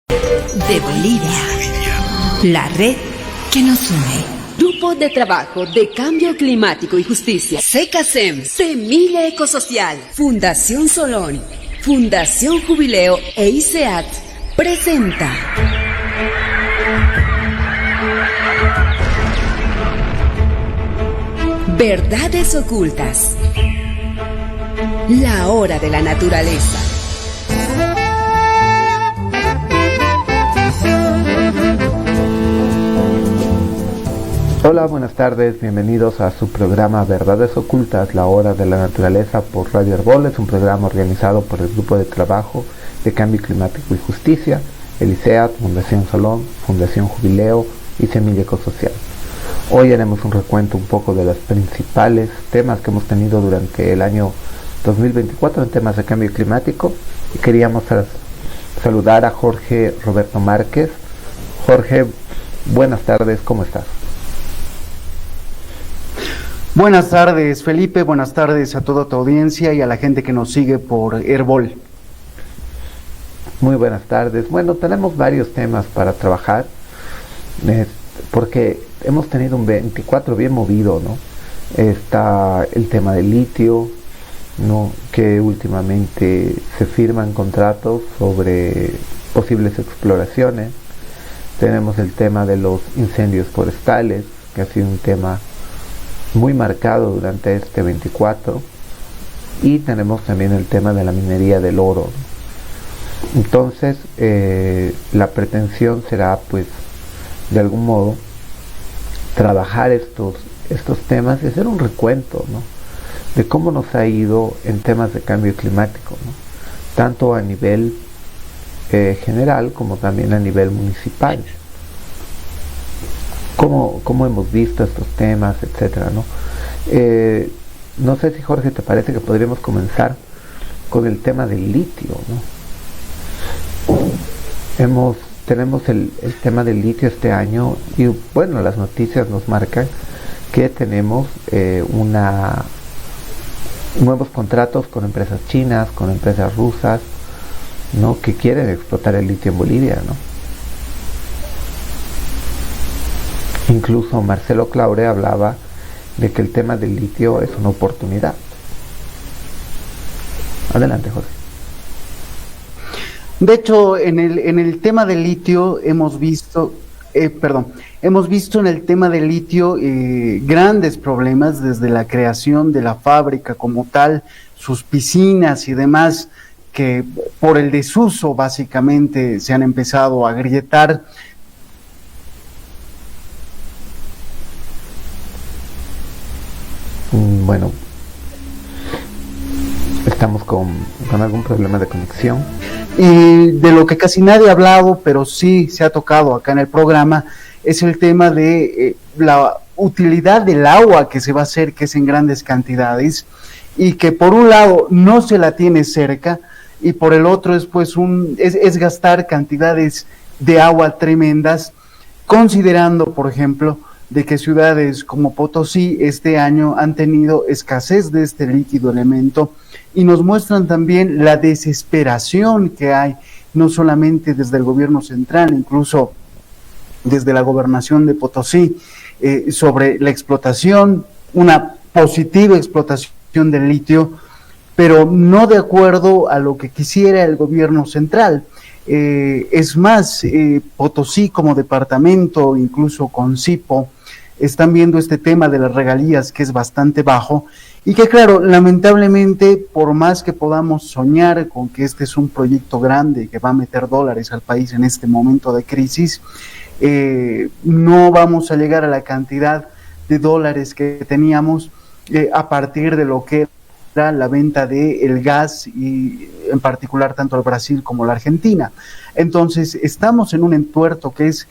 De Bolivia, la red que nos une. Grupo de Trabajo de Cambio Climático y Justicia, SECASEM, Semilla Ecosocial, Fundación Solón, Fundación Jubileo e ICEAT presenta Verdades Ocultas, la hora de la naturaleza. Hola, buenas tardes, bienvenidos a su programa Verdades Ocultas, la hora de la naturaleza por Radio Herbol. Es un programa organizado por el Grupo de Trabajo de Cambio Climático y Justicia, el ICEAT, Fundación Solón, Fundación Jubileo y Semilla Ecosocial. Hoy haremos un recuento un poco de los principales temas que hemos tenido durante el año 2024 en temas de cambio climático, y queríamos saludar a Jorge Roberto Márquez. Jorge, buenas tardes, ¿cómo estás? Buenas tardes, Felipe, buenas tardes a toda tu audiencia y a la gente que nos sigue por Herbol. Muy buenas tardes. Bueno, tenemos varios temas para trabajar, porque hemos tenido un 24 bien movido, ¿no? Está el tema del litio, ¿no? Que últimamente se firman contratos sobre posibles exploraciones. Tenemos el tema de los incendios forestales, que ha sido un tema muy marcado durante este 24, y tenemos también el tema de la minería del oro. Entonces la pretensión será, pues, de algún modo trabajar estos temas y hacer un recuento, ¿no?, de cómo nos ha ido en temas de cambio climático, ¿no?, tanto a nivel general como también a nivel municipal. Cómo hemos visto estos temas, etcétera, ¿no? No sé si, Jorge, te parece que podríamos comenzar con el tema del litio, ¿no? Tenemos el tema del litio este año, y bueno, las noticias nos marcan que tenemos nuevos contratos con empresas chinas, con empresas rusas, ¿no?, que quieren explotar el litio en Bolivia, ¿no? Incluso Marcelo Claure hablaba de que el tema del litio es una oportunidad. Adelante, Jorge. De hecho, en el tema del litio hemos visto en el tema del litio grandes problemas desde la creación de la fábrica como tal, sus piscinas y demás, que por el desuso básicamente se han empezado a agrietar. Bueno, estamos con algún problema de conexión. Y de lo que casi nadie ha hablado, pero sí se ha tocado acá en el programa, es el tema de la utilidad del agua que se va a hacer, que es en grandes cantidades, y que por un lado no se la tiene cerca, y por el otro es pues es gastar cantidades de agua tremendas, considerando, por ejemplo, de que ciudades como Potosí este año han tenido escasez de este líquido elemento, y nos muestran también la desesperación que hay, no solamente desde el gobierno central, incluso desde la gobernación de Potosí, sobre la explotación, una positiva explotación del litio, pero no de acuerdo a lo que quisiera el gobierno central. Es más, Potosí como departamento, incluso con CIPO, están viendo este tema de las regalías, que es bastante bajo, y que claro, lamentablemente, por más que podamos soñar con que este es un proyecto grande que va a meter dólares al país en este momento de crisis, no vamos a llegar a la cantidad de dólares que teníamos a partir de lo que era la venta del gas, y en particular tanto al Brasil como la Argentina. Entonces estamos en un entuerto que es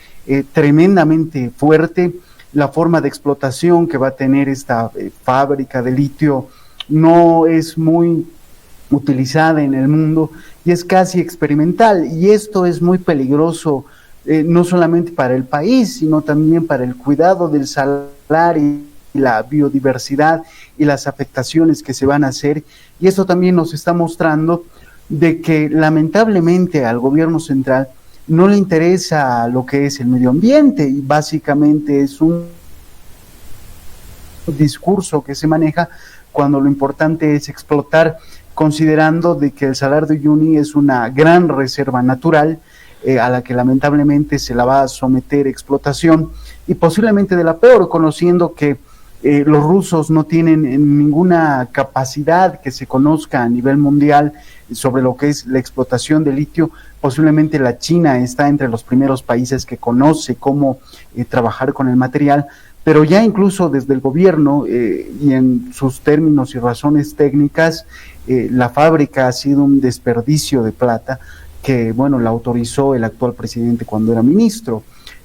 tremendamente fuerte. La forma de explotación que va a tener esta fábrica de litio no es muy utilizada en el mundo y es casi experimental, y esto es muy peligroso, no solamente para el país, sino también para el cuidado del salar y la biodiversidad y las afectaciones que se van a hacer. Y esto también nos está mostrando de que lamentablemente al gobierno central no le interesa lo que es el medio ambiente, y básicamente es un discurso que se maneja cuando lo importante es explotar, considerando de que el Salar de Uyuni es una gran reserva natural a la que lamentablemente se la va a someter explotación, y posiblemente de la peor, conociendo que los rusos no tienen ninguna capacidad que se conozca a nivel mundial sobre lo que es la explotación de litio. Posiblemente la China está entre los primeros países que conoce cómo trabajar con el material, pero ya incluso desde el gobierno y en sus términos y razones técnicas, la fábrica ha sido un desperdicio de plata que, bueno, la autorizó el actual presidente cuando era ministro.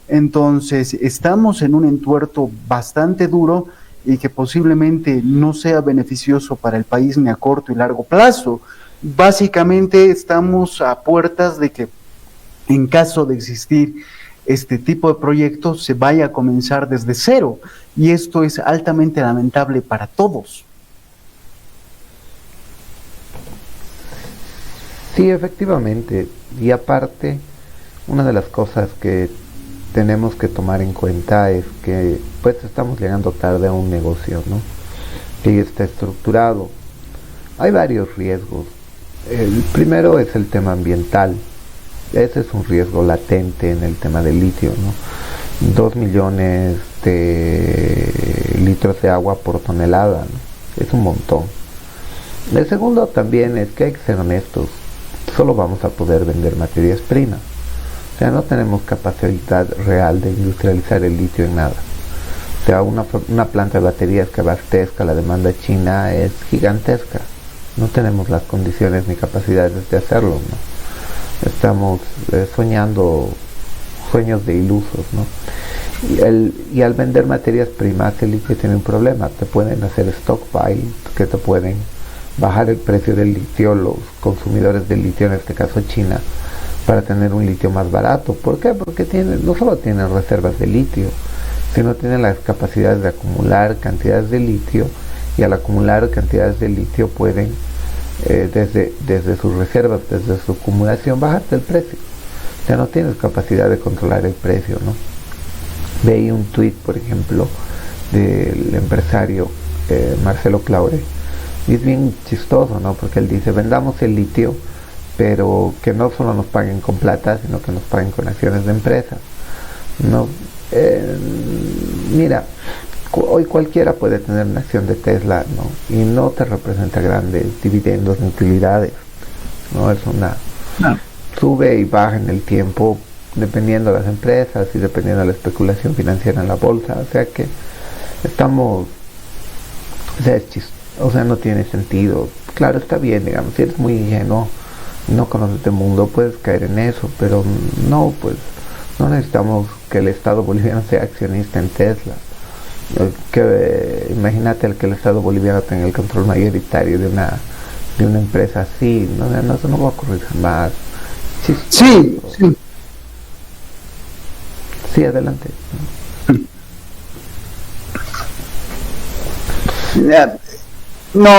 Entonces, estamos en un entuerto bastante duro y que posiblemente no sea beneficioso para el país ni a corto y largo plazo. Básicamente estamos a puertas de que, en caso de existir este tipo de proyectos, se vaya a comenzar desde cero, y esto es altamente lamentable para todos. Sí, efectivamente, y aparte, una de las cosas que tenemos que tomar en cuenta es que pues estamos llegando tarde a un negocio, ¿no?, que ya está estructurado. Hay varios riesgos. El primero es el tema ambiental. Ese es un riesgo latente en el tema del litio, ¿no? 2 millones de litros de agua por tonelada, ¿no? Es un montón. El segundo también es que hay que ser honestos. Solo vamos a poder vender materias primas. O sea, no tenemos capacidad real de industrializar el litio en nada. O sea, una planta de baterías que abastezca la demanda china es gigantesca. No tenemos las condiciones ni capacidades de hacerlo, ¿no? Estamos soñando sueños de ilusos, ¿no? Y al vender materias primas, el litio tiene un problema. Te pueden hacer stockpile, que te pueden bajar el precio del litio, los consumidores del litio, en este caso China, para tener un litio más barato. ¿Por qué? Porque no solo tienen reservas de litio, sino tienen las capacidades de acumular cantidades de litio, y al acumular cantidades de litio pueden desde sus reservas, desde su acumulación, bajarte el precio. O sea, no tienes capacidad de controlar el precio, ¿no? Veí un tweet, por ejemplo, del empresario Marcelo Claure, y es bien chistoso, ¿no? Porque él dice: vendamos el litio, pero que no solo nos paguen con plata, sino que nos paguen con acciones de empresas, ¿no? Mira, hoy cualquiera puede tener una acción de Tesla, ¿no? Y no te representa grandes dividendos ni utilidades, ¿no? Es sube y baja en el tiempo dependiendo de las empresas y dependiendo de la especulación financiera en la bolsa. O sea que estamos, o sea, no tiene sentido. Claro, está bien, digamos, si eres muy ingenuo, no conoces el mundo, puedes caer en eso, pero no, pues no necesitamos que el Estado boliviano sea accionista en Tesla. Imagínate que el Estado boliviano tenga el control mayoritario de una empresa así, no, eso no va a ocurrir jamás. Sí. Sí, adelante. No,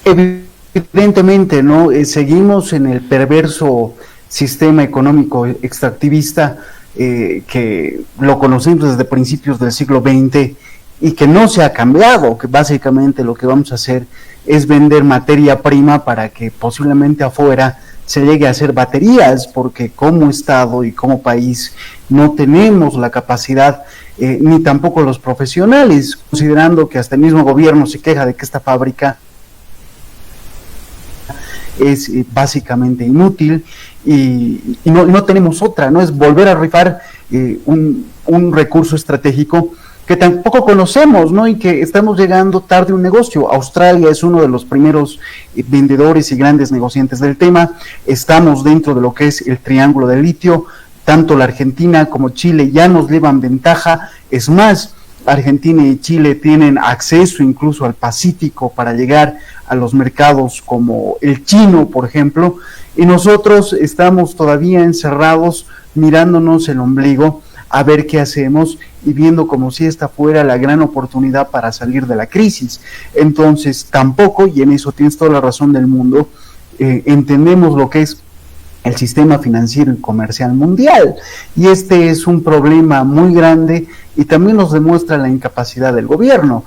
evidentemente, ¿no? Seguimos en el perverso sistema económico extractivista que lo conocemos desde principios del siglo XX y que no se ha cambiado, que básicamente lo que vamos a hacer es vender materia prima para que posiblemente afuera se llegue a hacer baterías, porque como Estado y como país no tenemos la capacidad ni tampoco los profesionales, considerando que hasta el mismo gobierno se queja de que esta fábrica es básicamente inútil y no tenemos otra, ¿no? Es volver a rifar un recurso estratégico que tampoco conocemos, ¿no? Y que estamos llegando tarde a un negocio. Australia es uno de los primeros vendedores y grandes negociantes del tema. Estamos dentro de lo que es el triángulo del litio. Tanto la Argentina como Chile ya nos llevan ventaja. Es más, Argentina y Chile tienen acceso incluso al Pacífico para llegar a los mercados como el chino, por ejemplo, y nosotros estamos todavía encerrados mirándonos el ombligo a ver qué hacemos y viendo como si esta fuera la gran oportunidad para salir de la crisis. Entonces tampoco, y en eso tienes toda la razón del mundo, entendemos lo que es el sistema financiero y comercial mundial. Y este es un problema muy grande y también nos demuestra la incapacidad del gobierno.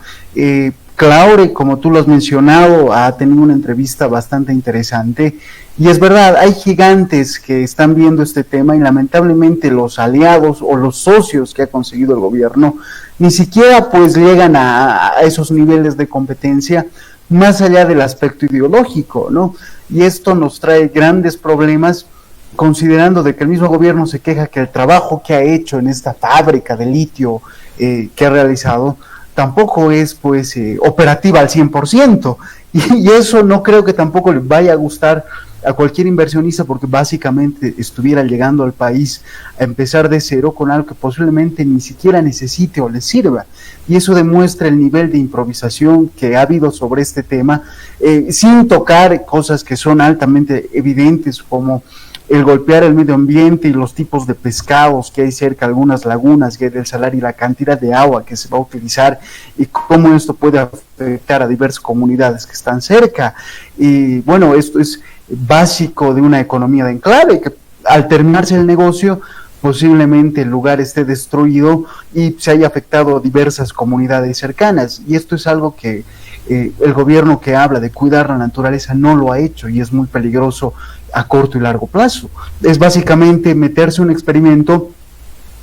Claure, como tú lo has mencionado, ha tenido una entrevista bastante interesante y es verdad, hay gigantes que están viendo este tema y lamentablemente los aliados o los socios que ha conseguido el gobierno ni siquiera pues llegan a esos niveles de competencia más allá del aspecto ideológico, ¿no? Y esto nos trae grandes problemas, considerando de que el mismo gobierno se queja que el trabajo que ha hecho en esta fábrica de litio que ha realizado tampoco es pues operativa al 100%, y eso no creo que tampoco le vaya a gustar a cualquier inversionista, porque básicamente estuviera llegando al país a empezar de cero con algo que posiblemente ni siquiera necesite o le sirva, y eso demuestra el nivel de improvisación que ha habido sobre este tema, sin tocar cosas que son altamente evidentes como el golpear el medio ambiente y los tipos de pescados que hay cerca, algunas lagunas que hay del salar y la cantidad de agua que se va a utilizar y cómo esto puede afectar a diversas comunidades que están cerca. Y bueno, esto es básico de una economía de enclave, que al terminarse el negocio posiblemente el lugar esté destruido y se haya afectado a diversas comunidades cercanas, y esto es algo que el gobierno que habla de cuidar la naturaleza no lo ha hecho, y es muy peligroso a corto y largo plazo. Es básicamente meterse un experimento,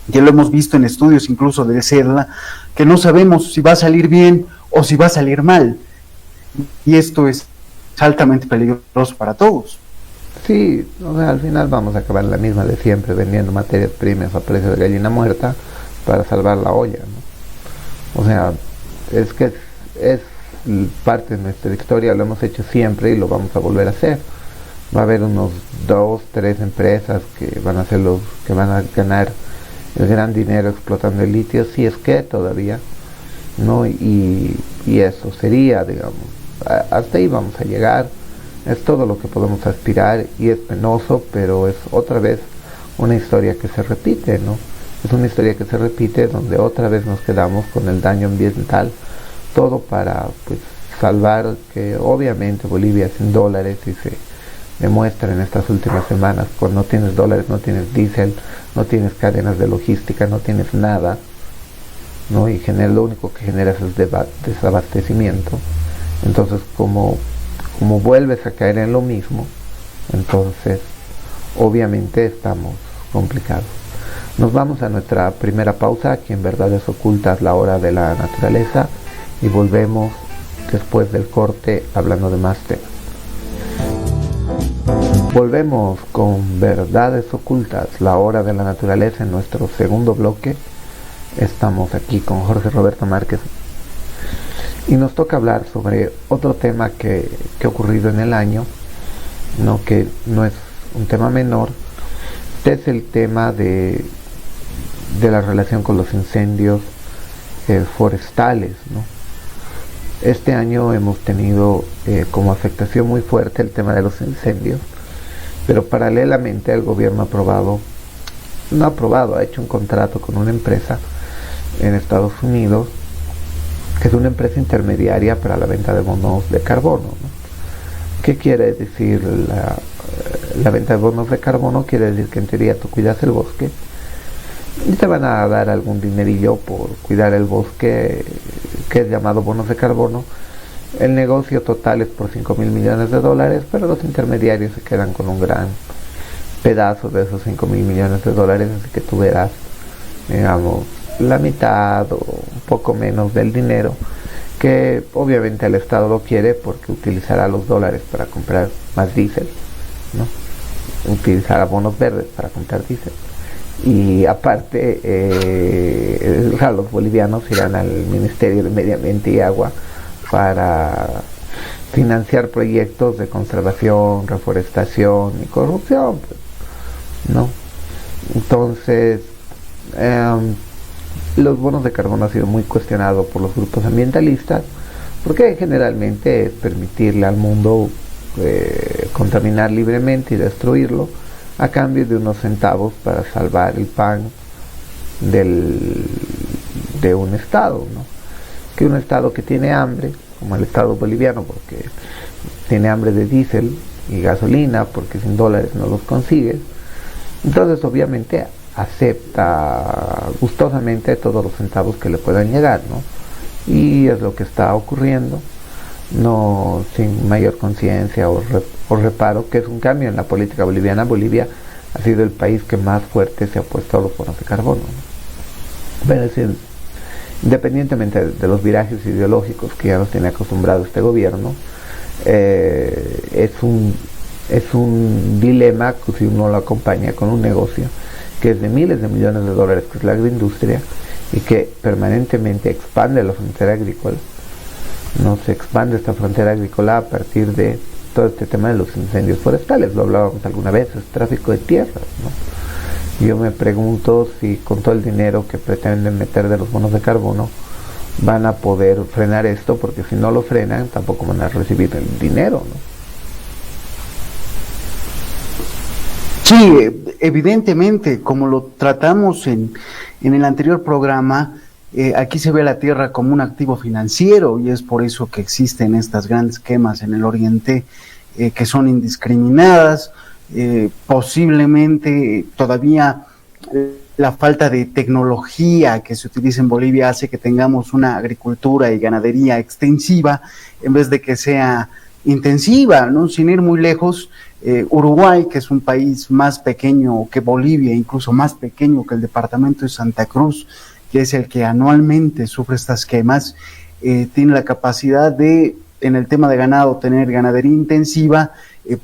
ya lo hemos visto en estudios incluso de CEDLA, que no sabemos si va a salir bien o si va a salir mal, y esto es altamente peligroso para todos. Sí, o sea, al final vamos a acabar la misma de siempre, vendiendo materias primas a precio de gallina muerta para salvar la olla, ¿no? O sea, es que es parte de nuestra historia, lo hemos hecho siempre y lo vamos a volver a hacer. Va a haber unos 2, 3 empresas que van a ser los que van a ganar el gran dinero explotando el litio, si es que todavía, ¿no? Y eso sería, digamos, hasta ahí vamos a llegar. Es todo lo que podemos aspirar y es penoso, pero es otra vez una historia que se repite, ¿no? Es una historia que se repite donde otra vez nos quedamos con el daño ambiental, todo para pues salvar que obviamente Bolivia sin dólares, y se demuestra en estas últimas semanas, cuando no tienes dólares, no tienes diésel, no tienes cadenas de logística, no tienes nada, ¿no? Y lo único que generas es desabastecimiento. Entonces como vuelves a caer en lo mismo, entonces obviamente estamos complicados. Nos vamos a nuestra primera pausa, aquí en Verdades Ocultas, la hora de la naturaleza, y volvemos después del corte hablando de más temas. Volvemos con Verdades Ocultas, la hora de la naturaleza, en nuestro segundo bloque. Estamos aquí con Jorge Roberto Márquez y nos toca hablar sobre otro tema que ha ocurrido en el año, ¿no? Que no es un tema menor, es el tema de la relación con los incendios forestales, ¿no? Este año hemos tenido como afectación muy fuerte el tema de los incendios, pero paralelamente el gobierno ha hecho un contrato con una empresa en Estados Unidos, que es una empresa intermediaria para la venta de bonos de carbono, ¿no? ¿Qué quiere decir la venta de bonos de carbono? Quiere decir que en teoría tú cuidas el bosque y te van a dar algún dinerillo por cuidar el bosque, que es llamado bonos de carbono. El negocio total es por $5,000 millones, pero los intermediarios se quedan con un gran pedazo de esos $5,000 millones, así que tú verás, digamos, la mitad o un poco menos del dinero, que obviamente el Estado lo quiere porque utilizará los dólares para comprar más diésel, ¿no? Utilizará bonos verdes para comprar diésel, y aparte los bolivianos irán al Ministerio de Medio Ambiente y Agua para financiar proyectos de conservación, reforestación y corrupción, pues, ¿no? Entonces los bonos de carbono han sido muy cuestionados por los grupos ambientalistas, porque generalmente es permitirle al mundo contaminar libremente y destruirlo a cambio de unos centavos para salvar el pan de un estado, ¿no? Que un estado que tiene hambre, como el estado boliviano, porque tiene hambre de diésel, y gasolina, porque sin dólares no los consigues. Entonces obviamente acepta gustosamente todos los centavos que le puedan llegar, ¿no? Y es lo que está ocurriendo, no sin mayor conciencia o reparo, que es un cambio en la política boliviana. Bolivia ha sido el país que más fuerte se ha opuesto a los bonos de carbono, ¿no? Pero es decir, independientemente de los virajes ideológicos que ya nos tiene acostumbrado este gobierno, es un dilema que si uno lo acompaña con un negocio que es de miles de millones de dólares, que es la agroindustria, y que permanentemente expande la frontera agrícola. No se expande esta frontera agrícola a partir de todo este tema de los incendios forestales, lo hablábamos alguna vez, es tráfico de tierras, ¿no? Yo me pregunto si con todo el dinero que pretenden meter de los bonos de carbono van a poder frenar esto, porque si no lo frenan tampoco van a recibir el dinero, ¿no? Sí, evidentemente, como lo tratamos en el anterior programa, aquí se ve la tierra como un activo financiero y es por eso que existen estas grandes quemas en el oriente que son indiscriminadas. Posiblemente todavía la falta de tecnología que se utiliza en Bolivia hace que tengamos una agricultura y ganadería extensiva en vez de que sea intensiva, ¿no? Sin ir muy lejos, Uruguay, que es un país más pequeño que Bolivia, incluso más pequeño que el departamento de Santa Cruz, que es el que anualmente sufre estas quemas, tiene la capacidad de, en el tema de ganado, tener ganadería intensiva,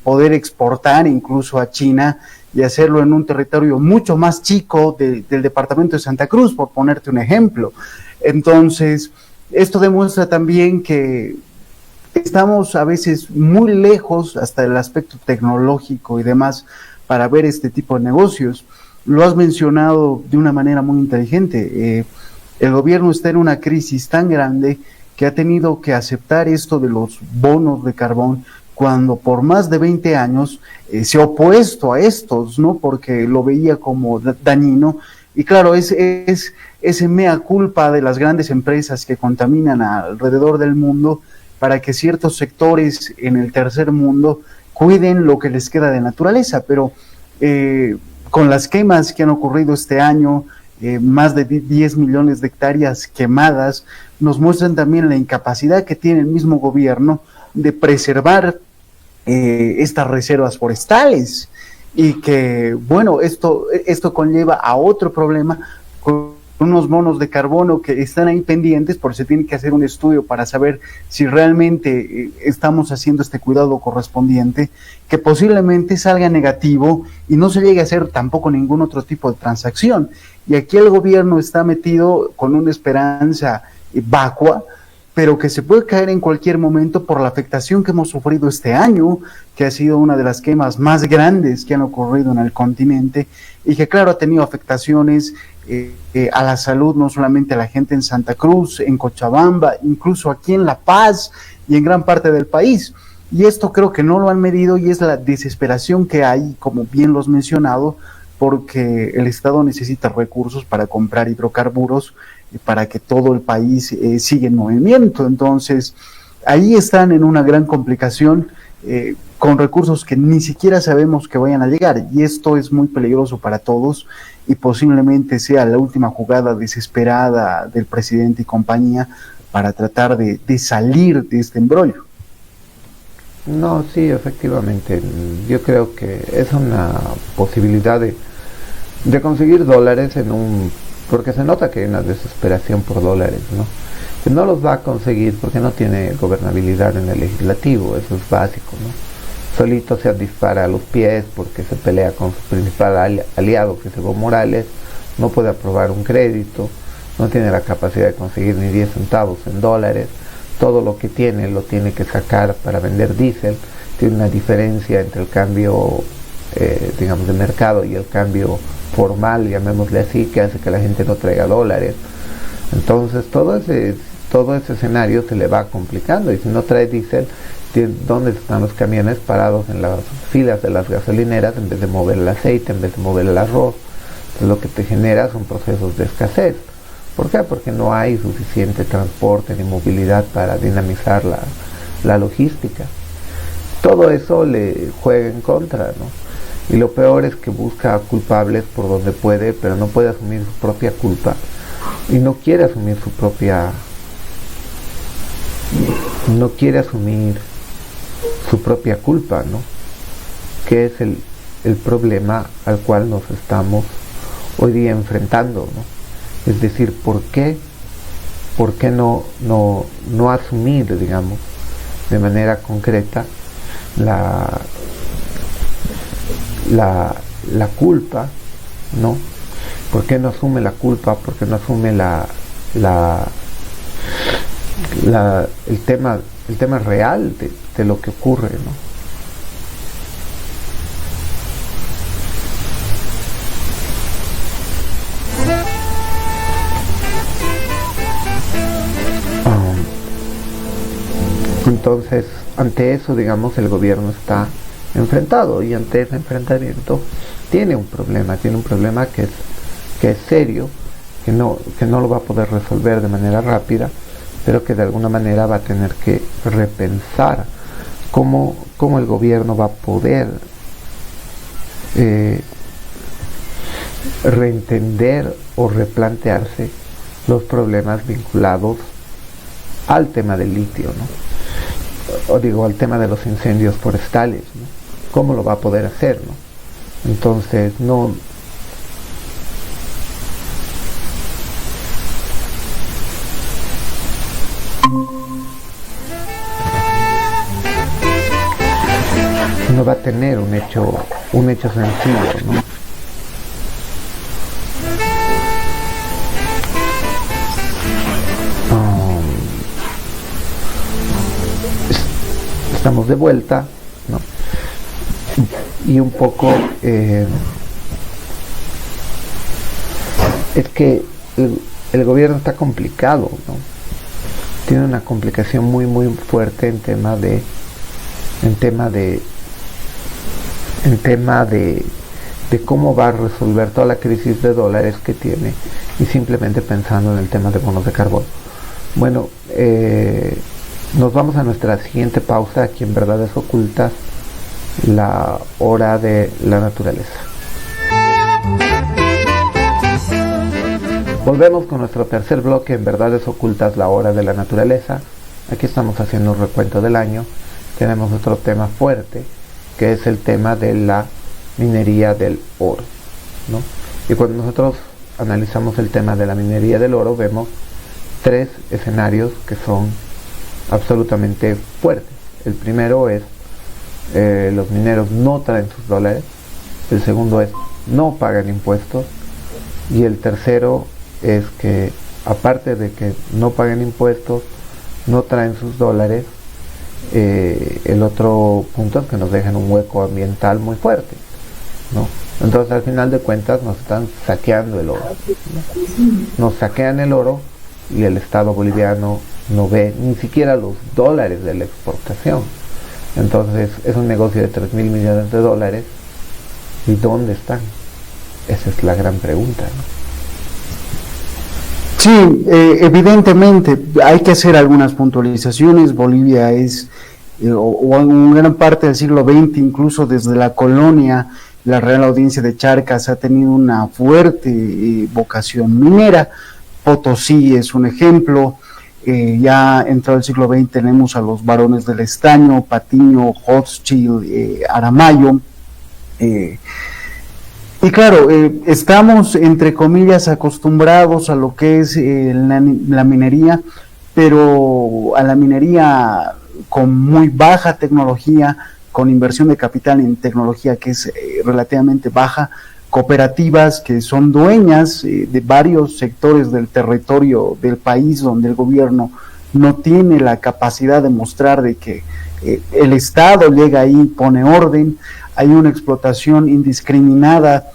poder exportar incluso a China y hacerlo en un territorio mucho más chico del departamento de Santa Cruz, por ponerte un ejemplo. Entonces, esto demuestra también que estamos a veces muy lejos hasta el aspecto tecnológico y demás para ver este tipo de negocios. Lo has mencionado de una manera muy inteligente. El gobierno está en una crisis tan grande que ha tenido que aceptar esto de los bonos de carbón cuando por más de 20 años se ha opuesto a estos, ¿no? Porque lo veía como dañino. Y claro, es ese mea culpa de las grandes empresas que contaminan alrededor del mundo para que ciertos sectores en el tercer mundo cuiden lo que les queda de naturaleza. Pero con las quemas que han ocurrido este año, más de 10 millones de hectáreas quemadas, nos muestran también la incapacidad que tiene el mismo gobierno de preservar estas reservas forestales, y que, bueno, esto conlleva a otro problema, con unos bonos de carbono que están ahí pendientes, porque se tiene que hacer un estudio para saber si realmente estamos haciendo este cuidado correspondiente, que posiblemente salga negativo y no se llegue a hacer tampoco ningún otro tipo de transacción. Y aquí el gobierno está metido con una esperanza vacua, pero que se puede caer en cualquier momento por la afectación que hemos sufrido este año, que ha sido una de las quemas más grandes que han ocurrido en el continente, y que claro ha tenido afectaciones a la salud, no solamente a la gente en Santa Cruz, en Cochabamba, incluso aquí en La Paz y en gran parte del país. Y esto creo que no lo han medido, y es la desesperación que hay, como bien lo has mencionado, porque el Estado necesita recursos para comprar hidrocarburos y para que todo el país siga en movimiento. Entonces, ahí están en una gran complicación, con recursos que ni siquiera sabemos que vayan a llegar, y esto es muy peligroso para todos, y posiblemente sea la última jugada desesperada del presidente y compañía para tratar de salir de este embrollo. No, sí, efectivamente, yo creo que es una posibilidad de conseguir dólares porque se nota que hay una desesperación por dólares, ¿no? Que no los va a conseguir porque no tiene gobernabilidad en el legislativo, eso es básico, ¿no? Solito se dispara a los pies porque se pelea con su principal aliado, que es Evo Morales, no puede aprobar un crédito, no tiene la capacidad de conseguir ni 10 centavos en dólares, todo lo que tiene lo tiene que sacar para vender diésel, tiene una diferencia entre el cambio, digamos, de mercado y el cambio formal, llamémosle así, que hace que la gente no traiga dólares. Entonces todo ese escenario se le va complicando, y si no trae diésel, ¿dónde están los camiones parados en las filas de las gasolineras en vez de mover el aceite, en vez de mover el arroz? Entonces lo que te genera son procesos de escasez. ¿Por qué? Porque no hay suficiente transporte ni movilidad para dinamizar la logística. todo eso le juega en contra, ¿no? Y lo peor es que busca culpables por donde puede, pero no puede asumir su propia culpa y no quiere asumir su propia culpa, ¿no? Que es el problema al cual nos estamos hoy día enfrentando, ¿no? Es decir, ¿por qué no asumir, digamos, de manera concreta la culpa, ¿no? ¿Por qué no asume la culpa? ¿Por qué no asume el tema real de lo que ocurre, ¿no? Entonces, ante eso, digamos, el gobierno está enfrentado, y ante ese enfrentamiento tiene un problema que es serio, que no lo va a poder resolver de manera rápida, pero que de alguna manera va a tener que repensar cómo el gobierno va a poder reentender o replantearse los problemas vinculados al tema del litio, ¿no? O digo, al tema de los incendios forestales, ¿no? ¿Cómo lo va a poder hacer, ¿no? Entonces, no va a tener un hecho sencillo, ¿no? Estamos de vuelta, ¿no? Y un poco es que el gobierno está complicado, ¿no? Tiene una complicación muy muy fuerte en tema de cómo va a resolver toda la crisis de dólares que tiene, y simplemente pensando en el tema de bonos de carbono. Bueno, nos vamos a nuestra siguiente pausa aquí en Verdades Ocultas, la hora de la naturaleza. Volvemos con nuestro tercer bloque en Verdades Ocultas, la hora de la naturaleza. Aquí estamos haciendo un recuento del año. Tenemos otro tema fuerte, que es el tema de la minería del oro, ¿no? Y cuando nosotros analizamos el tema de la minería del oro, vemos tres escenarios que son absolutamente fuertes. El primero es los mineros no traen sus dólares. El segundo es no pagan impuestos. Y el tercero es que, aparte de que no pagan impuestos, no traen sus dólares, el otro punto es que nos dejan un hueco ambiental muy fuerte, ¿no? Entonces, al final de cuentas, nos están saqueando el oro, ¿no? Nos saquean el oro, y el Estado boliviano no ve ni siquiera los dólares de la exportación. Entonces, es un negocio de 3.000 millones de dólares. ¿Y dónde están? Esa es la gran pregunta, ¿no? Sí, evidentemente hay que hacer algunas puntualizaciones. Bolivia es, o en gran parte del siglo XX, incluso desde la colonia, la Real Audiencia de Charcas ha tenido una fuerte vocación minera. Potosí es un ejemplo. Ya entrado el siglo XX tenemos a los Barones del Estaño, Patiño, Hochschild, Aramayo. Y claro, estamos entre comillas acostumbrados a lo que es la minería, pero a la minería con muy baja tecnología, con inversión de capital en tecnología que es relativamente baja, cooperativas que son dueñas de varios sectores del territorio del país, donde el gobierno no tiene la capacidad de mostrar de que el Estado llega ahí, pone orden. Hay una explotación indiscriminada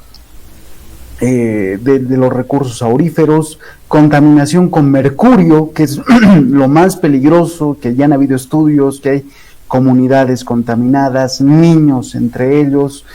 de los recursos auríferos, contaminación con mercurio, que es lo más peligroso, que ya han habido estudios, que hay comunidades contaminadas, niños entre ellos,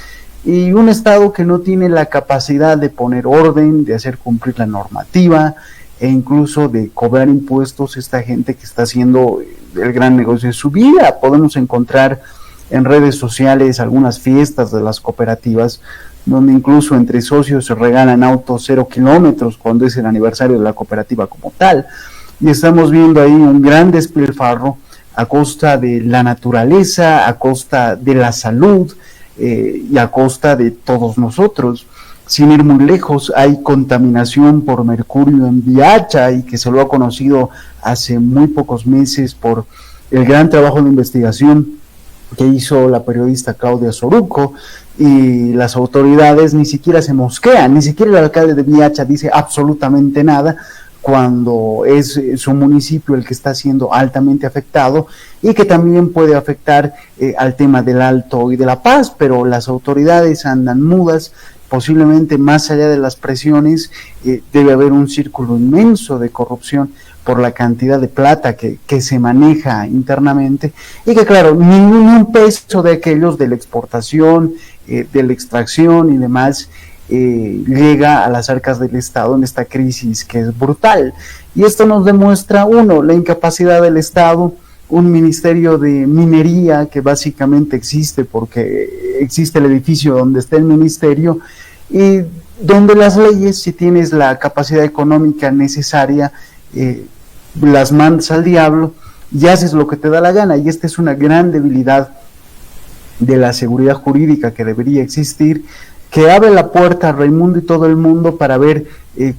y un Estado que no tiene la capacidad de poner orden, de hacer cumplir la normativa, e incluso de cobrar impuestos a esta gente que está haciendo el gran negocio de su vida. Podemos encontrar en redes sociales algunas fiestas de las cooperativas, donde incluso entre socios se regalan autos 0 kilómetros cuando es el aniversario de la cooperativa como tal. Y estamos viendo ahí un gran despilfarro a costa de la naturaleza, a costa de la salud y a costa de todos nosotros. Sin ir muy lejos, hay contaminación por mercurio en Viacha, y que se lo ha conocido hace muy pocos meses por el gran trabajo de investigación que hizo la periodista Claudia Soruco, y las autoridades ni siquiera se mosquean, ni siquiera el alcalde de Viacha dice absolutamente nada, cuando es su municipio el que está siendo altamente afectado y que también puede afectar al tema del Alto y de La Paz, pero las autoridades andan mudas. Posiblemente más allá de las presiones debe haber un círculo inmenso de corrupción por la cantidad de plata que se maneja internamente, y que claro, ningún peso de aquellos de la exportación, de la extracción y demás llega a las arcas del Estado en esta crisis que es brutal. Y esto nos demuestra, uno, la incapacidad del Estado, un ministerio de minería que básicamente existe porque existe el edificio donde está el ministerio, y donde las leyes, si tienes la capacidad económica necesaria, las mandas al diablo y haces lo que te da la gana. Y esta es una gran debilidad de la seguridad jurídica que debería existir, que abre la puerta a Raimundo y todo el mundo para ver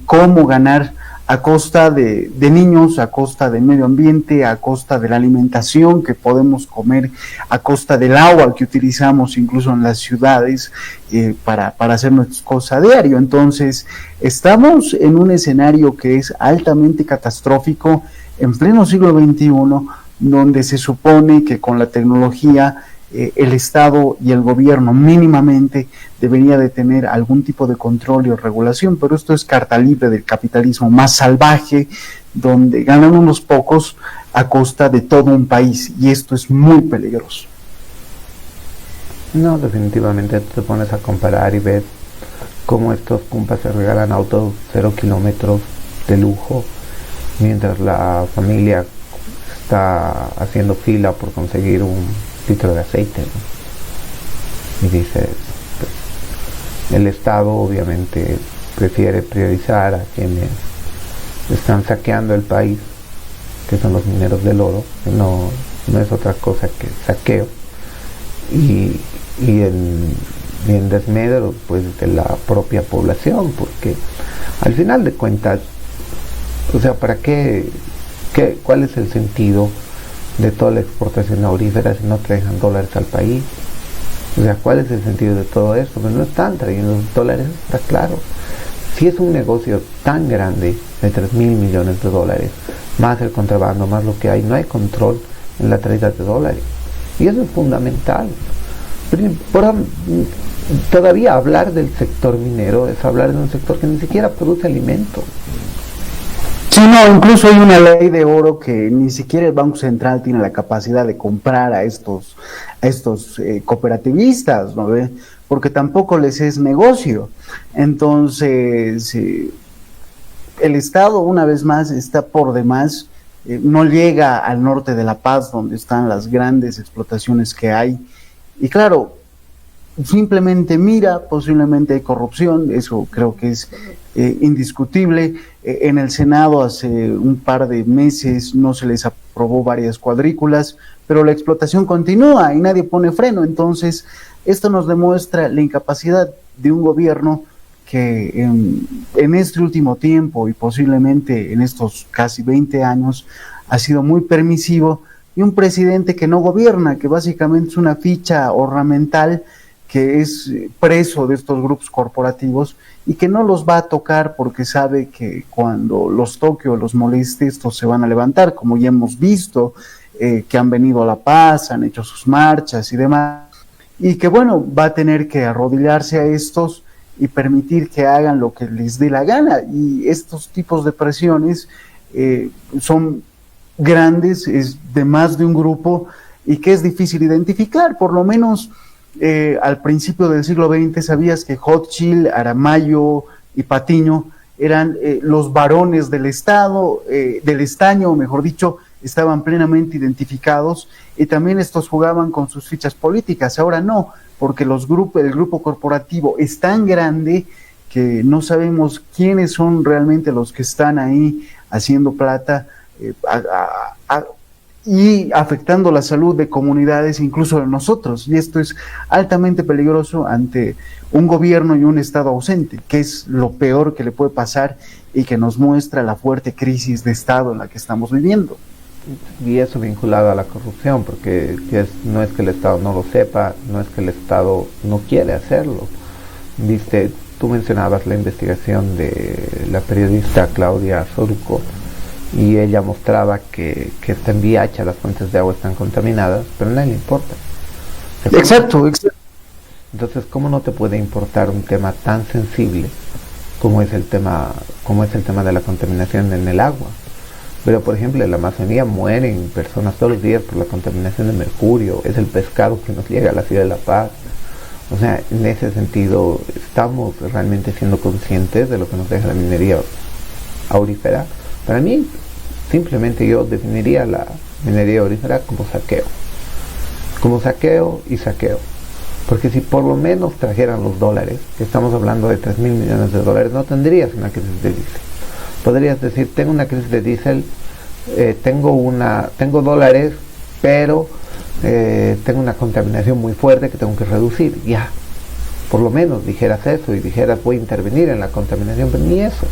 cómo ganar a costa de niños, a costa del medio ambiente, a costa de la alimentación que podemos comer, a costa del agua que utilizamos incluso en las ciudades para hacer nuestras cosas a diario. Entonces, estamos en un escenario que es altamente catastrófico en pleno siglo XXI, donde se supone que con la tecnología el Estado y el gobierno mínimamente debería de tener algún tipo de control y regulación, pero esto es carta libre del capitalismo más salvaje, donde ganan unos pocos a costa de todo un país, y esto es muy peligroso. No, definitivamente te pones a comparar y ves cómo estos compas se regalan autos 0 kilómetros de lujo, mientras la familia está haciendo fila por conseguir un litro de aceite, ¿no? Y dices, pues, el Estado obviamente prefiere priorizar a quienes están saqueando el país, que son los mineros del oro, que no es otra cosa que saqueo, y en desmedro pues de la propia población, porque al final de cuentas, o sea, ¿para cuál es el sentido de toda la exportación aurífera si no traigan dólares al país? O sea, ¿cuál es el sentido de todo esto? Pues no están trayendo dólares, está claro. Si es un negocio tan grande de 3.000 millones de dólares, más el contrabando, más lo que hay, no hay control en la traída de dólares. Y eso es fundamental. Todavía hablar del sector minero es hablar de un sector que ni siquiera produce alimento. Sí, no, incluso hay una ley de oro que ni siquiera el Banco Central tiene la capacidad de comprar a estos cooperativistas, ¿no ve? Porque tampoco les es negocio. Entonces, el Estado, una vez más, está por demás, no llega al norte de La Paz, donde están las grandes explotaciones que hay, y claro, simplemente mira, posiblemente hay corrupción, eso creo que es indiscutible. En el Senado hace un par de meses no se les aprobó varias cuadrículas, pero la explotación continúa y nadie pone freno. Entonces, esto nos demuestra la incapacidad de un gobierno que en este último tiempo y posiblemente en estos casi 20 años ha sido muy permisivo, y un presidente que no gobierna, que básicamente es una ficha ornamental, que es preso de estos grupos corporativos y que no los va a tocar porque sabe que cuando los toque o los moleste, estos se van a levantar, como ya hemos visto, que han venido a La Paz, han hecho sus marchas y demás, y que bueno, va a tener que arrodillarse a estos y permitir que hagan lo que les dé la gana. Y estos tipos de presiones son grandes, es de más de un grupo, y que es difícil identificar. Por lo menos al principio del siglo XX sabías que Hochschild, Aramayo y Patiño eran los varones del Estado, del estaño, mejor dicho, estaban plenamente identificados y también estos jugaban con sus fichas políticas. Ahora no, porque el grupo corporativo es tan grande que no sabemos quiénes son realmente los que están ahí haciendo plata y afectando la salud de comunidades, incluso de nosotros. Y esto es altamente peligroso ante un gobierno y un Estado ausente, que es lo peor que le puede pasar y que nos muestra la fuerte crisis de Estado en la que estamos viviendo. Y eso vinculado a la corrupción, porque no es que el Estado no lo sepa, no es que el Estado no quiere hacerlo. Viste, tú mencionabas la investigación de la periodista Claudia Soruco, y ella mostraba que está en Viacha, las fuentes de agua están contaminadas, pero a nadie le importa. Exacto. Entonces, ¿cómo no te puede importar un tema tan sensible como es el tema de la contaminación en el agua? Pero, por ejemplo, en la Amazonía mueren personas todos los días por la contaminación de mercurio, es el pescado que nos llega a la ciudad de La Paz. O sea, en ese sentido, ¿estamos realmente siendo conscientes de lo que nos deja la minería aurífera? Para mí, simplemente yo definiría la minería aurífera como saqueo. Como saqueo y saqueo. Porque si por lo menos trajeran los dólares, que estamos hablando de 3.000 millones de dólares, no tendrías una crisis de diésel. Podrías decir, tengo una crisis de diésel, tengo dólares, pero tengo una contaminación muy fuerte que tengo que reducir. Ya, por lo menos dijeras eso y dijeras, voy a intervenir en la contaminación, pero ni eso.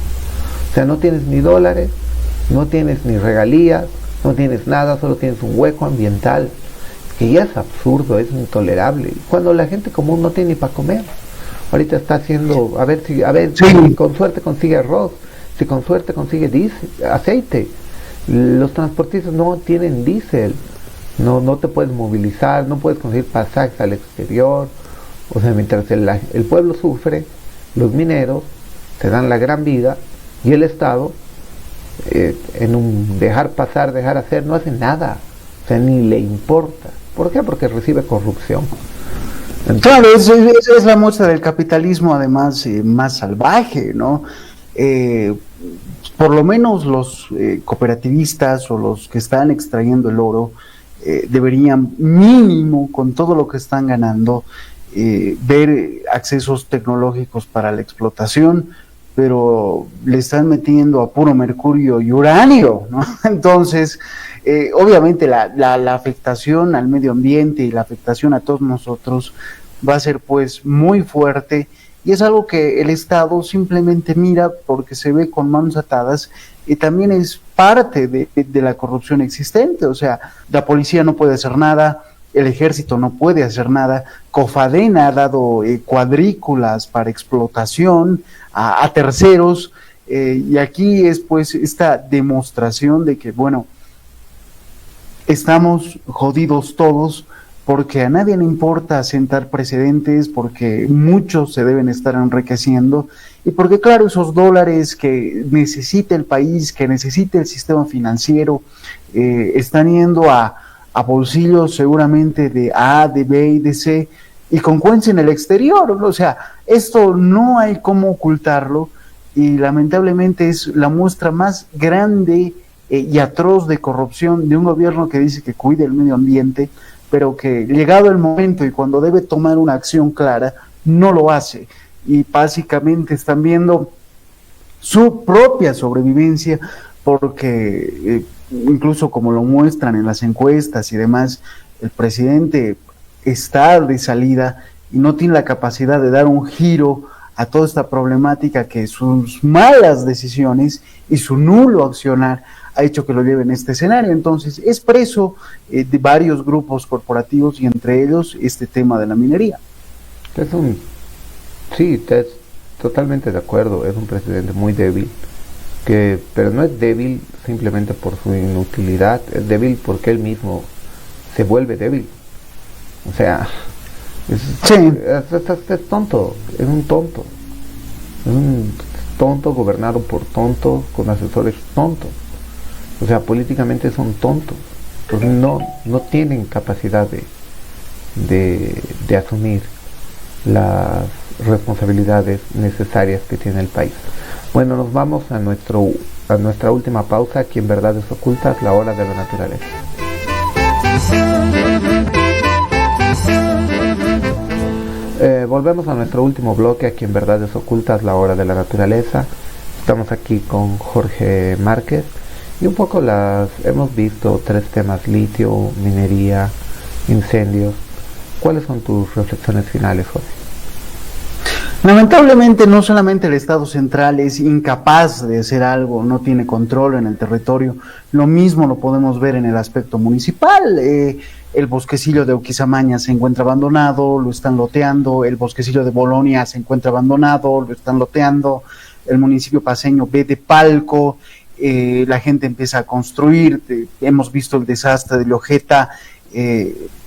O sea, no tienes ni dólares, no tienes ni regalías, no tienes nada, solo tienes un hueco ambiental, que ya es absurdo, es intolerable. Cuando la gente común no tiene ni para comer. Ahorita está haciendo, a ver si con suerte consigue arroz, si con suerte consigue diésel, aceite. Los transportistas no tienen diésel, no te puedes movilizar, no puedes conseguir pasajes al exterior. O sea, mientras el pueblo sufre, los mineros se dan la gran vida y el Estado, en un dejar pasar, dejar hacer, no hace nada. O sea, ni le importa. ¿Por qué? Porque recibe corrupción. Entonces, claro, es la muestra del capitalismo, además, más salvaje, ¿no? Por lo menos los cooperativistas o los que están extrayendo el oro deberían mínimo, con todo lo que están ganando, ver accesos tecnológicos para la explotación, pero le están metiendo a puro mercurio y uranio, ¿no? Entonces, obviamente la afectación al medio ambiente y la afectación a todos nosotros va a ser pues muy fuerte, y es algo que el Estado simplemente mira porque se ve con manos atadas, y también es parte de la corrupción existente. O sea, la policía no puede hacer nada, el ejército no puede hacer nada, Cofadena ha dado cuadrículas para explotación a terceros, y aquí es pues esta demostración de que, bueno, estamos jodidos todos, porque a nadie le importa sentar precedentes, porque muchos se deben estar enriqueciendo, y porque claro, esos dólares que necesita el país, que necesita el sistema financiero, están yendo a bolsillos seguramente de A, de B y de C, y con cuentas en el exterior. O sea, esto no hay cómo ocultarlo, y lamentablemente es la muestra más grande y atroz de corrupción de un gobierno que dice que cuida el medio ambiente, pero que llegado el momento y cuando debe tomar una acción clara, no lo hace, y básicamente están viendo su propia sobrevivencia, porque incluso como lo muestran en las encuestas y demás, el presidente está de salida y no tiene la capacidad de dar un giro a toda esta problemática que sus malas decisiones y su nulo accionar ha hecho que lo lleve en este escenario. Entonces es preso de varios grupos corporativos, y entre ellos este tema de la minería. Sí, totalmente de acuerdo, es un presidente muy débil, pero no es débil simplemente por su inutilidad, es débil porque él mismo se vuelve débil. O sea, es tonto, es un tonto gobernado por tontos, con asesores tontos. O sea, políticamente son tontos, porque no tienen capacidad de asumir las responsabilidades necesarias que tiene el país. Bueno, nos vamos a nuestro a nuestra última pausa aquí en Verdades Ocultas, la hora de la naturaleza. Volvemos a nuestro último bloque aquí en Verdades Ocultas, la hora de la naturaleza. Estamos aquí con Jorge Márquez y un poco hemos visto 3 temas: litio, minería, incendios. ¿Cuáles son tus reflexiones finales, Jorge? Lamentablemente no solamente el Estado central es incapaz de hacer algo, no tiene control en el territorio, lo mismo lo podemos ver en el aspecto municipal. El bosquecillo de Oquisamaña se encuentra abandonado, lo están loteando; el bosquecillo de Bolonia se encuentra abandonado, lo están loteando; el municipio paceño ve de palco, la gente empieza a construir. Hemos visto el desastre de Llojeta,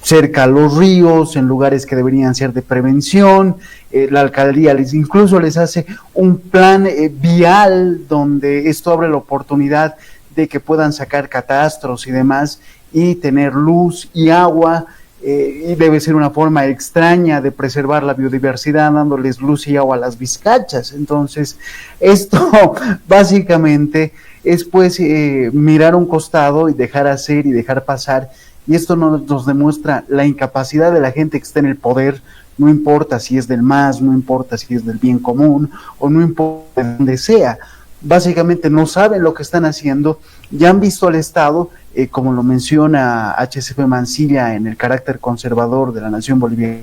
cerca a los ríos, en lugares que deberían ser de prevención. La alcaldía incluso les hace un plan vial donde esto abre la oportunidad de que puedan sacar catastros y demás y tener luz y agua, y debe ser una forma extraña de preservar la biodiversidad, dándoles luz y agua a las vizcachas. Entonces, esto básicamente es pues mirar a un costado y dejar hacer y dejar pasar, y esto nos demuestra la incapacidad de la gente que está en el poder. No importa si es del MAS, no importa si es del bien común, o no importa de donde sea, básicamente no saben lo que están haciendo. Ya han visto al Estado, como lo menciona HCP Mansilla, en el carácter conservador de la nación boliviana.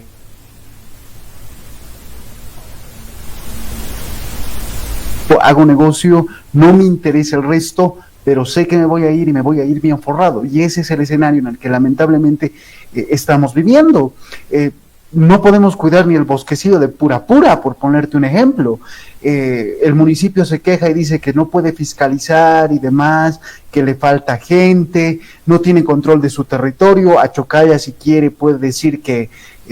Hago negocio, no me interesa el resto, pero sé que me voy a ir y me voy a ir bien forrado, y ese es el escenario en el que lamentablemente estamos viviendo. No podemos cuidar ni el bosquecillo de Purapura, por ponerte un ejemplo. El municipio se queja y dice que no puede fiscalizar y demás, que le falta gente, no tiene control de su territorio. Achocaya, si quiere, puede decir que,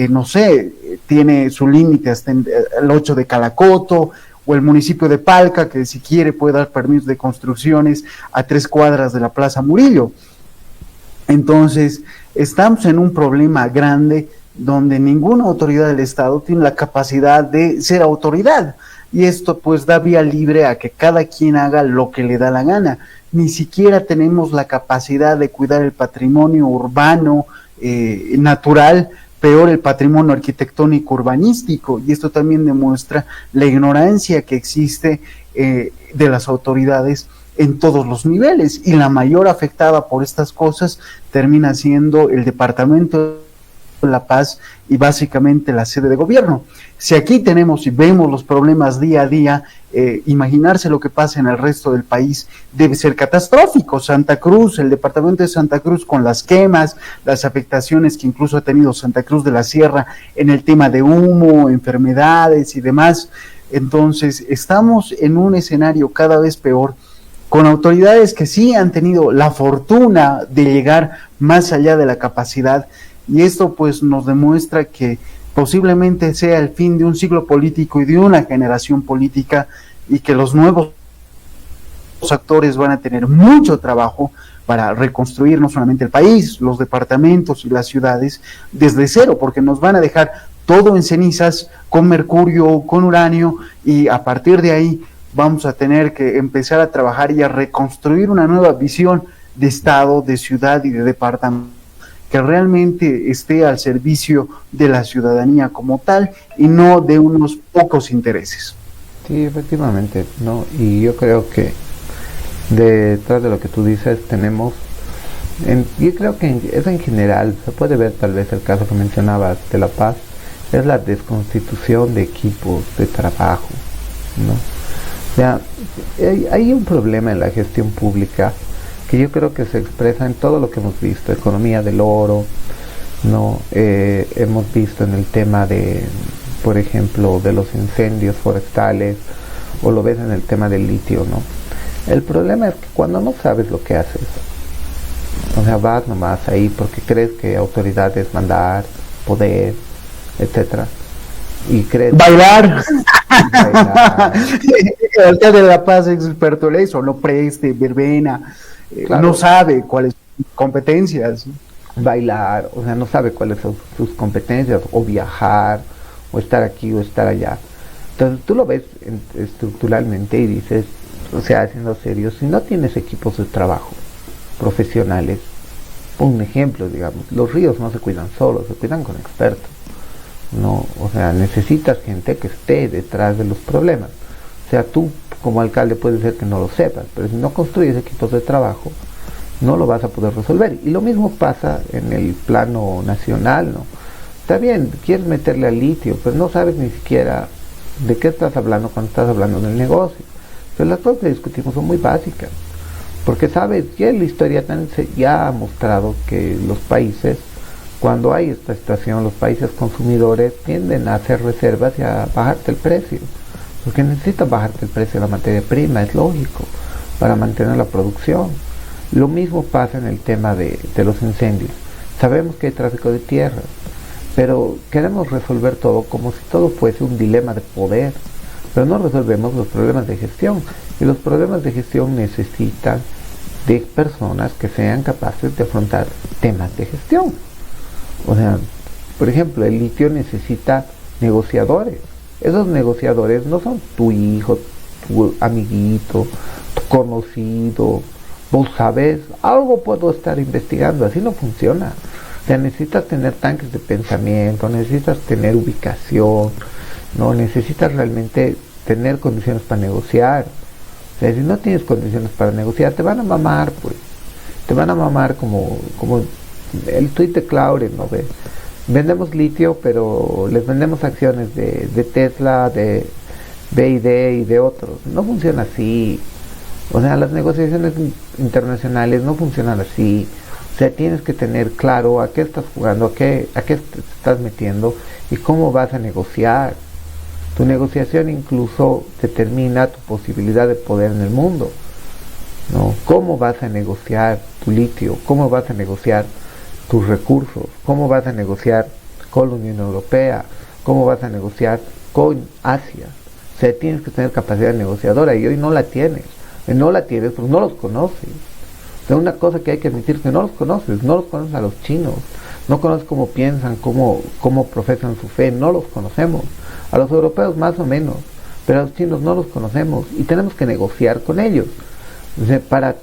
no sé, tiene su límite hasta el 8 de Calacoto, o el municipio de Palca, que si quiere puede dar permisos de construcciones a 3 cuadras de la Plaza Murillo. Entonces, estamos en un problema grande donde ninguna autoridad del Estado tiene la capacidad de ser autoridad, y esto pues da vía libre a que cada quien haga lo que le da la gana. Ni siquiera tenemos la capacidad de cuidar el patrimonio urbano natural, peor el patrimonio arquitectónico urbanístico, y esto también demuestra la ignorancia que existe de las autoridades en todos los niveles, y la mayor afectada por estas cosas termina siendo el Departamento de La Paz y básicamente la sede de gobierno. Si aquí tenemos y vemos los problemas día a día, imaginarse lo que pasa en el resto del país debe ser catastrófico. Santa Cruz, el departamento de Santa Cruz, con las quemas, las afectaciones que incluso ha tenido Santa Cruz de la Sierra en el tema de humo, enfermedades y demás. Entonces, estamos en un escenario cada vez peor, con autoridades que sí han tenido la fortuna de llegar más allá de la capacidad, y esto pues nos demuestra que posiblemente sea el fin de un siglo político y de una generación política, y que los nuevos actores van a tener mucho trabajo para reconstruir no solamente el país, los departamentos y las ciudades desde cero, porque nos van a dejar todo en cenizas, con mercurio, con uranio, y a partir de ahí vamos a tener que empezar a trabajar y a reconstruir una nueva visión de Estado, de ciudad y de departamento, que realmente esté al servicio de la ciudadanía como tal y no de unos pocos intereses. Sí, efectivamente, ¿no? Y yo creo que detrás de lo que tú dices tenemos, yo creo que es en general, se puede ver tal vez el caso que mencionabas de La Paz, es la desconstitución de equipos de trabajo, ¿no? O sea, hay un problema en la gestión pública que yo creo que se expresa en todo lo que hemos visto: economía del oro, ¿no? Hemos visto en el tema de, por ejemplo, de los incendios forestales, o lo ves en el tema del litio, ¿no? El problema es que cuando no sabes lo que haces, o sea, vas nomás ahí porque crees que autoridad es mandar, poder, etcétera, y crees bailar. El alcalde de La Paz es experto en eso, no preste, verbena, claro. No sabe cuáles son sus competencias. Bailar, o sea, no sabe cuáles son sus competencias, o viajar, o estar aquí o estar allá. Entonces tú lo ves estructuralmente y dices, o sea, siendo serios, si no tienes equipos de trabajo profesionales, un ejemplo, digamos, los ríos no se cuidan solos, se cuidan con expertos, no, o sea, necesitas gente que esté detrás de los problemas. O sea, tú como alcalde puede ser que no lo sepas, pero si no construyes equipos de trabajo, no lo vas a poder resolver. Y lo mismo pasa en el plano nacional, ¿no? Está bien, quieres meterle al litio, pero no sabes ni siquiera de qué estás hablando cuando estás hablando del negocio. Pero las cosas que discutimos son muy básicas, porque sabes, ya la historia ya ha mostrado que los países, cuando hay esta situación, los países consumidores tienden a hacer reservas y a bajarte el precio, porque necesitas bajarte el precio de la materia prima, es lógico, para mantener la producción. Lo mismo pasa en el tema de los incendios. Sabemos que hay tráfico de tierra, pero queremos resolver todo como si todo fuese un dilema de poder, pero no resolvemos los problemas de gestión, y los problemas de gestión necesitan de personas que sean capaces de afrontar temas de gestión. O sea, por ejemplo, el litio necesita negociadores. Esos negociadores no son tu hijo, tu amiguito, tu conocido. Vos sabes, algo puedo estar investigando, así no funciona. O sea, necesitas tener tanques de pensamiento, necesitas tener ubicación, no necesitas realmente tener condiciones para negociar. O sea, si no tienes condiciones para negociar, te van a mamar, pues. Te van a mamar como el tuit de Claure, ¿no ves? Vendemos litio, pero les vendemos acciones de Tesla, de BYD y de otros. No funciona así. O sea, las negociaciones internacionales no funcionan así. O sea, tienes que tener claro a qué estás jugando, a qué te estás metiendo y cómo vas a negociar. Tu negociación incluso determina tu posibilidad de poder en el mundo, ¿no? ¿Cómo vas a negociar tu litio? ¿Cómo vas a negociar tus recursos? ¿Cómo vas a negociar con la Unión Europea? ¿Cómo vas a negociar con Asia? O sea, tienes que tener capacidad negociadora y hoy no la tienes. No la tienes porque no los conoces. O sea, una cosa que hay que admitir que no los conoces a los chinos, no conoces cómo piensan, cómo profesan su fe, no los conocemos. A los europeos más o menos, pero a los chinos no los conocemos y tenemos que negociar con ellos. O sea, para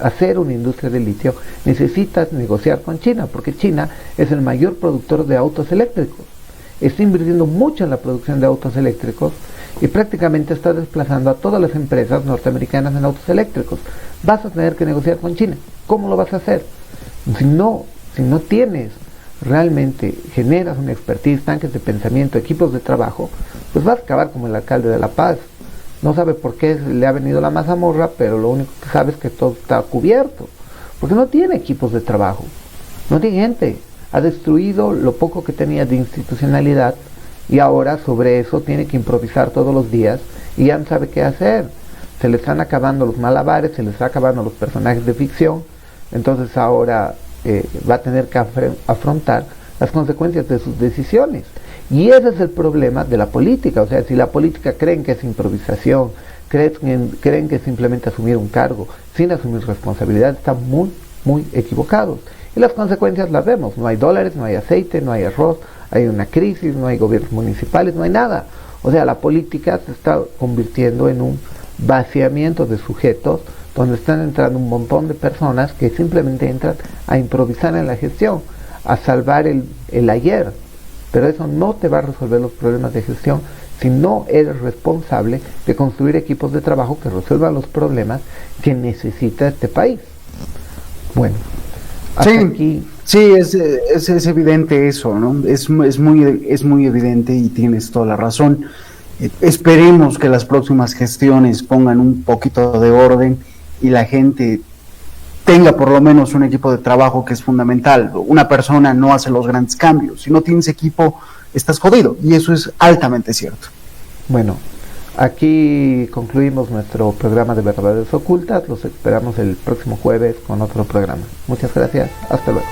hacer una industria de litio necesitas negociar con China, porque China es el mayor productor de autos eléctricos. Está invirtiendo mucho en la producción de autos eléctricos y prácticamente está desplazando a todas las empresas norteamericanas en autos eléctricos. Vas a tener que negociar con China. ¿Cómo lo vas a hacer? Si no tienes realmente, generas una expertise, tanques de pensamiento, equipos de trabajo, pues vas a acabar como el alcalde de La Paz. No sabe por qué le ha venido la mazamorra, pero lo único que sabe es que todo está cubierto, porque no tiene equipos de trabajo, no tiene gente. Ha destruido lo poco que tenía de institucionalidad y ahora sobre eso tiene que improvisar todos los días y ya no sabe qué hacer. Se le están acabando los malabares, se le están acabando los personajes de ficción, entonces ahora va a tener que afrontar las consecuencias de sus decisiones. Y ese es el problema de la política. O sea, si la política creen que es improvisación, creen que es simplemente asumir un cargo sin asumir responsabilidad, están muy, muy equivocados. Y las consecuencias las vemos. No hay dólares, no hay aceite, no hay arroz, hay una crisis, no hay gobiernos municipales, no hay nada. O sea, la política se está convirtiendo en un vaciamiento de sujetos donde están entrando un montón de personas que simplemente entran a improvisar en la gestión, a salvar el ayer. Pero eso no te va a resolver los problemas de gestión si no eres responsable de construir equipos de trabajo que resuelvan los problemas que necesita este país. Bueno, hasta aquí. Sí, es evidente eso, ¿no? Es muy evidente y tienes toda la razón. Esperemos que las próximas gestiones pongan un poquito de orden y la gente tenga por lo menos un equipo de trabajo, que es fundamental. Una persona no hace los grandes cambios. Si no tienes equipo, estás jodido. Y eso es altamente cierto. Bueno, aquí concluimos nuestro programa de Verdades Ocultas. Los esperamos el próximo jueves con otro programa. Muchas gracias. Hasta luego.